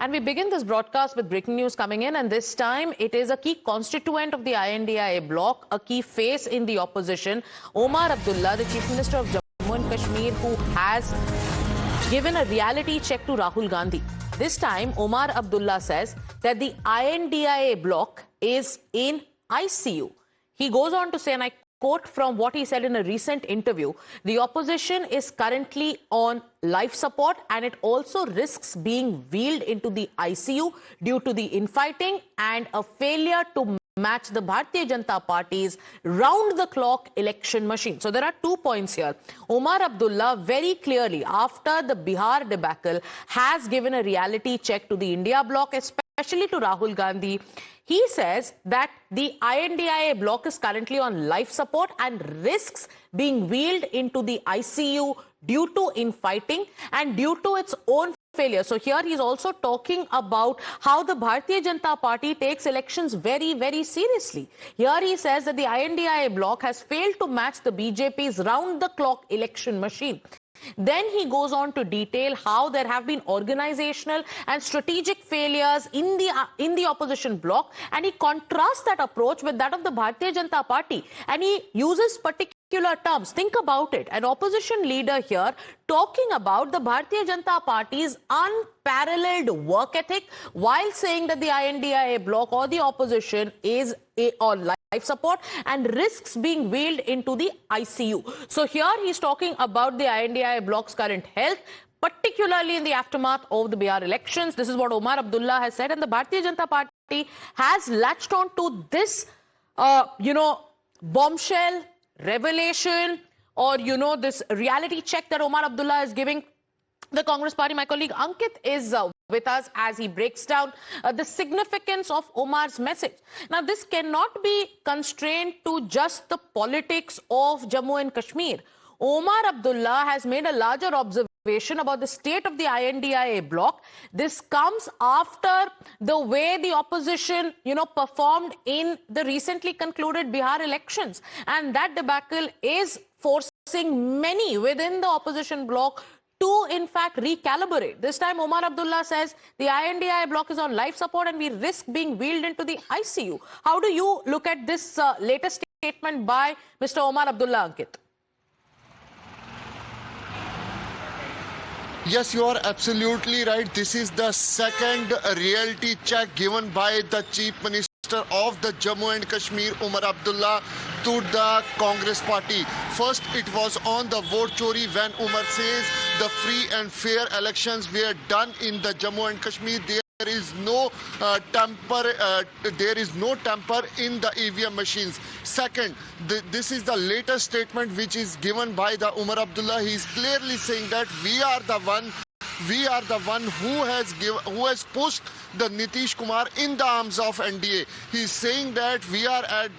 And we begin this broadcast with breaking news coming in, and this time it is a key constituent of the INDIA bloc, a key face in the opposition, Omar Abdullah, the Chief Minister of Jammu and Kashmir, who has given a reality check to Rahul Gandhi. This time, Omar Abdullah says that the INDIA bloc is in ICU. He goes on to say, and I quote from what he said in a recent interview, the opposition is currently on life support and it also risks being wheeled into the ICU due to the infighting and a failure to match the Bharatiya Janata Party's round-the-clock election machine. So there are 2 points here. Omar Abdullah very clearly, after the Bihar debacle, has given a reality check to the India bloc, especially to Rahul Gandhi. He says that the INDIA bloc is currently on life support and risks being wheeled into the ICU due to infighting and due to its own failure. So here he's also talking about how the Bharatiya Janata Party takes elections very, very seriously. Here he says that the INDIA bloc has failed to match the BJP's round-the-clock election machine. Then he goes on to detail how there have been organizational and strategic failures in the opposition bloc, and he contrasts that approach with that of the Bharatiya Janata Party, and he uses particular terms. Think about it. An opposition leader here talking about the Bharatiya Janata Party's unparalleled work ethic while saying that the INDIA bloc or the opposition is on life support and risks being wheeled into the ICU. So here he's talking about the INDIA bloc's current health, particularly in the aftermath of the Bihar elections. This is what Omar Abdullah has said, and the Bharatiya Janata Party has latched on to this, bombshell, revelation, or, this reality check that Omar Abdullah is giving the Congress Party. My colleague Ankit is with us as he breaks down the significance of Omar's message. Now, this cannot be constrained to just the politics of Jammu and Kashmir. Omar Abdullah has made a larger observation about the state of the INDIA bloc. This comes after the way the opposition, performed in the recently concluded Bihar elections. And that debacle is forcing many within the opposition bloc to, in fact, recalibrate. This time, Omar Abdullah says the INDIA bloc is on life support and we risk being wheeled into the ICU. How do you look at this latest statement by Mr. Omar Abdullah, Ankit? Yes, you are absolutely right. This is the second reality check given by the Chief Minister of the Jammu and Kashmir, Omar Abdullah, to the Congress Party. First, it was on the vote chori when Omar says the free and fair elections were done in the Jammu and Kashmir. There is no temper in the EVM machines. Second, this is the latest statement which is given by the Omar Abdullah. He is clearly saying that we are the one who has pushed the Nitish Kumar in the arms of NDA. He is saying that we are at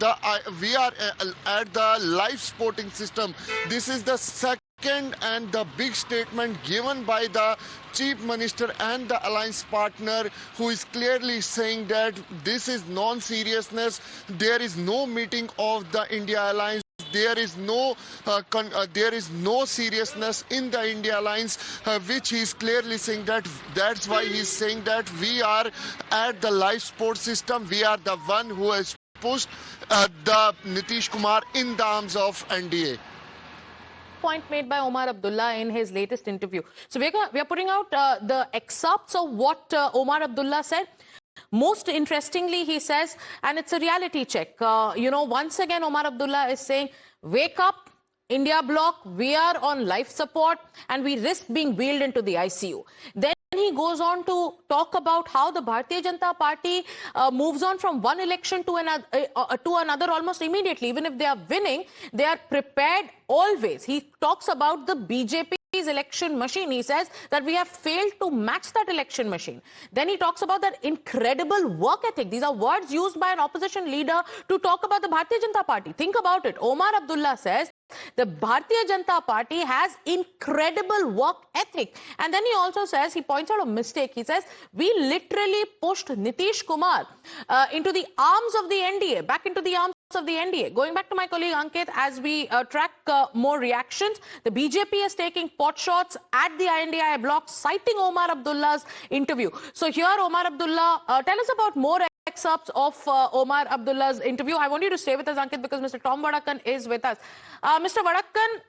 the live sporting system. This is the second and the big statement given by the Chief Minister and the alliance partner, who is clearly saying that this is non-seriousness. There is no meeting of the India alliance. There is no seriousness in the India alliance, which he is clearly saying that. That's why he is saying that we are at the live sports system. We are the one who has pushed the Nitish Kumar in the arms of NDA. Point made by Omar Abdullah in his latest interview. So we are putting out the excerpts of what Omar Abdullah said. Most interestingly, he says, and it's a reality check. Once again, Omar Abdullah is saying, wake up, India bloc, we are on life support and we risk being wheeled into the ICU. Then he goes on to talk about how the Bharatiya Janata Party moves on from one election to another almost immediately. Even if they are winning, they are prepared always. He talks about the BJP's election machine. He says that we have failed to match that election machine. Then he talks about that incredible work ethic. These are words used by an opposition leader to talk about the Bharatiya Janata Party. Think about it. Omar Abdullah says the Bharatiya Janata Party has incredible work ethic. And then he also says, he points out a mistake. He says, we literally pushed Nitish Kumar into the arms of the NDA, back into the arms of the NDA. Going back to my colleague Ankit, as we track more reactions, the BJP is taking pot shots at the INDI bloc, citing Omar Abdullah's interview. So here, Omar Abdullah, tell us about more excerpts of Omar Abdullah's interview. I want you to stay with us, Ankit, because Mr. Tom Vadakkan is with us. Mr. Vadakkan,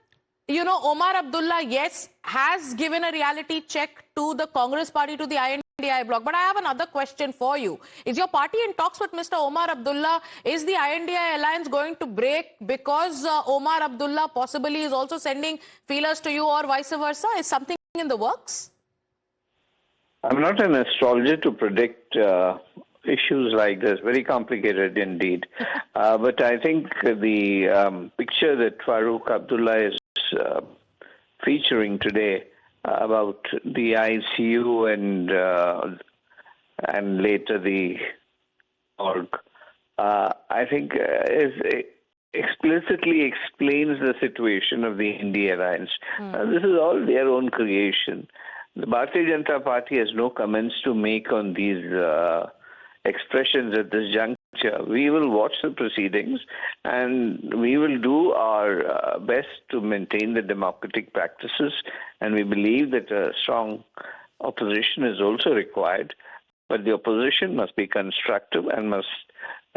you know, Omar Abdullah, yes, has given a reality check to the Congress party, to the INDI bloc. But I have another question for you. Is your party in talks with Mr. Omar Abdullah? Is the INDI alliance going to break because Omar Abdullah possibly is also sending feelers to you, or vice versa? Is something in the works? I'm not an astrologer to predict issues like this. Very complicated indeed. But I think the picture that Farooq Abdullah is featuring today about the ICU and later the org, I think explicitly explains the situation of the India alliance. This is all their own creation. The Bharatiya Janata Party has no comments to make on these expressions at this juncture. We will watch the proceedings and we will do our best to maintain the democratic practices, and we believe that a strong opposition is also required, but the opposition must be constructive and must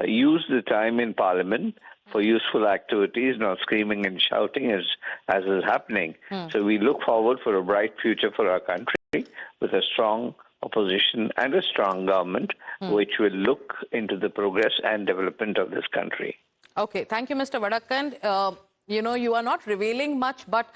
use the time in Parliament for useful activities, not screaming and shouting as is happening. So we look forward for a bright future for our country with a strong opposition and a strong government which will look into the progress and development of this country. Okay, thank you, Mr. Vadakkan. You know, you are not revealing much, but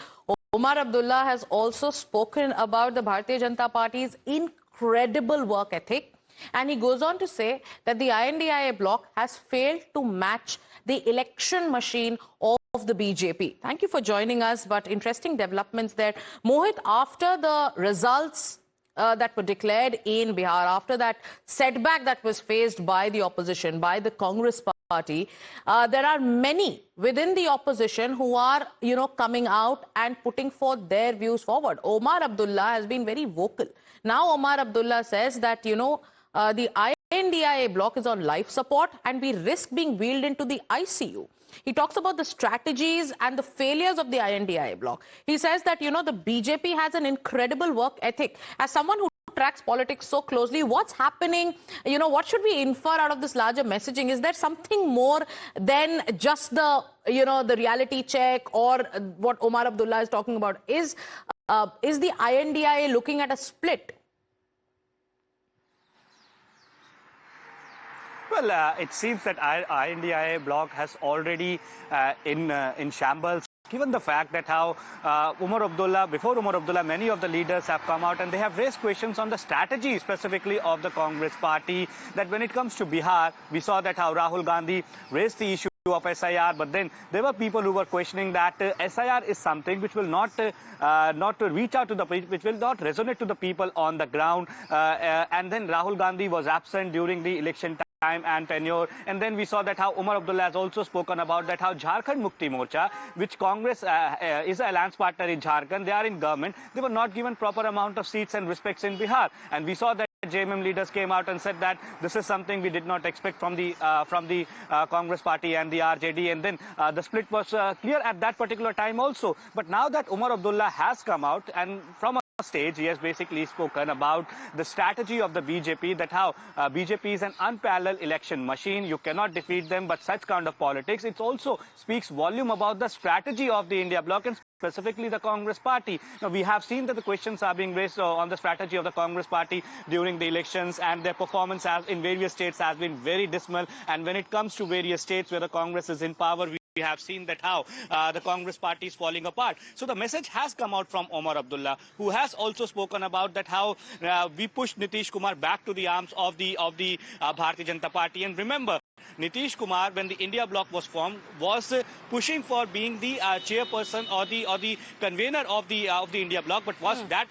Omar Abdullah has also spoken about the Bharatiya Janata Party's incredible work ethic. And he goes on to say that the INDIA bloc has failed to match the election machine of the BJP. Thank you for joining us, but interesting developments there. Mohit, after the results that were declared in Bihar, after that setback that was faced by the opposition, by the Congress party, there are many within the opposition who are, you know, coming out and putting forth their views forward. Omar Abdullah has been very vocal. Now Omar Abdullah says that, you know, the INDIA bloc is on life support and we risk being wheeled into the ICU. He talks about the strategies and the failures of the INDIA bloc. He says that, you know, the BJP has an incredible work ethic. As someone who tracks politics so closely, what's happening? You know, what should we infer out of this larger messaging? Is there something more than just the, you know, the reality check or what Omar Abdullah is talking about? Is the INDIA looking at a split? Well, it seems that INDIA bloc has already in shambles, given the fact that how before Omar Abdullah, many of the leaders have come out and they have raised questions on the strategy specifically of the Congress party, that when it comes to Bihar, we saw that how Rahul Gandhi raised the issue of SIR, but then there were people who were questioning that SIR is something which will not reach out to the people, which will not resonate to the people on the ground, and then Rahul Gandhi was absent during the election time and tenure, and then we saw that how Omar Abdullah has also spoken about that how Jharkhand Mukti Morcha, which Congress is an alliance partner in Jharkhand, they are in government, they were not given proper amount of seats and respects in Bihar, and we saw that JMM leaders came out and said that this is something we did not expect from the Congress party and the RJD, and then the split was clear at that particular time also. But now that Omar Abdullah has come out and from a stage, he has basically spoken about the strategy of the BJP, that how BJP is an unparalleled election machine. You cannot defeat them, but such kind of politics. It also speaks volume about the strategy of the India bloc and specifically the Congress party. Now, we have seen that the questions are being raised on the strategy of the Congress party during the elections, and their performance in various states has been very dismal. And when it comes to various states where the Congress is in power, we have seen that how the Congress party is falling apart. So the message has come out from Omar Abdullah, who has also spoken about that how we pushed Nitish Kumar back to the arms of the Bharatiya Janata Party. And remember, Nitish Kumar, when the India bloc was formed, was pushing for being the chairperson or the convener of the India bloc. But was that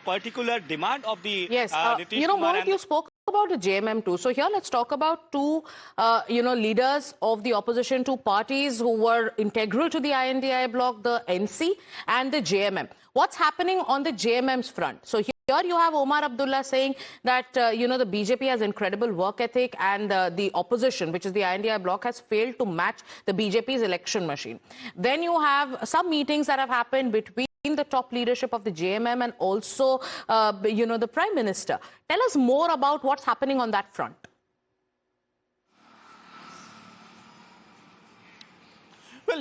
particular demand of the Nitish you know, Kumar? Mohit, you spoke about the JMM too. So here let's talk about two, leaders of the opposition, two parties who were integral to the INDI bloc, the NC and the JMM. What's happening on the JMM's front? So here Here you have Omar Abdullah saying that, the BJP has incredible work ethic and the opposition, which is the INDI bloc, has failed to match the BJP's election machine. Then you have some meetings that have happened between the top leadership of the JMM and also, the Prime Minister. Tell us more about what's happening on that front. Well,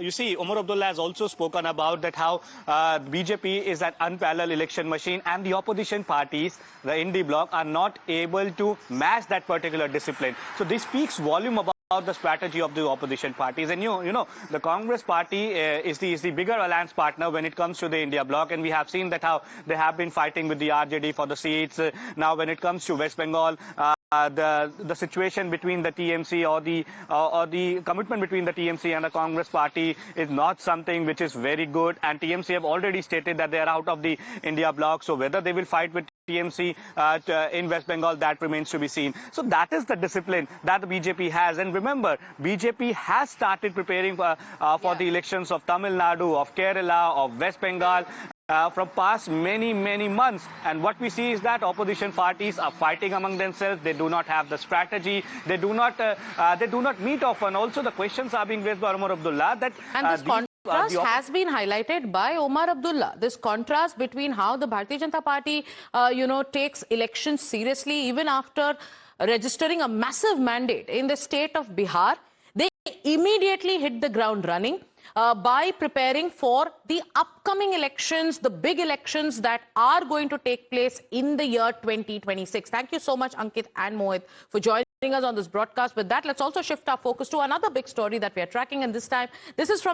you see, Omar Abdullah has also spoken about that how BJP is an unparalleled election machine and the opposition parties, the INDI bloc, are not able to match that particular discipline. So this speaks volume about the strategy of the opposition parties. And you know the Congress party is the bigger alliance partner when it comes to the India bloc, and we have seen that how they have been fighting with the RJD for the seats. Now when it comes to West Bengal, the situation between the TMC or the commitment between the TMC and the Congress party is not something which is very good, and TMC have already stated that they are out of the India bloc. So whether they will fight with TMC in West Bengal, that remains to be seen. So that is the discipline that the BJP has. And remember, BJP has started preparing for the elections of Tamil Nadu, of Kerala, of West Bengal from past many months. And what we see is that opposition parties are fighting among themselves. They do not have the strategy. They do not meet often. Also, the questions are being raised by Omar Abdullah that contrast has been highlighted by Omar Abdullah. This contrast between how the Bharatiya Janata Party, takes elections seriously, even after registering a massive mandate in the state of Bihar, they immediately hit the ground running by preparing for the upcoming elections, the big elections that are going to take place in the year 2026. Thank you so much, Ankit and Mohit, for joining us on this broadcast. With that, let's also shift our focus to another big story that we are tracking, and this time, this is from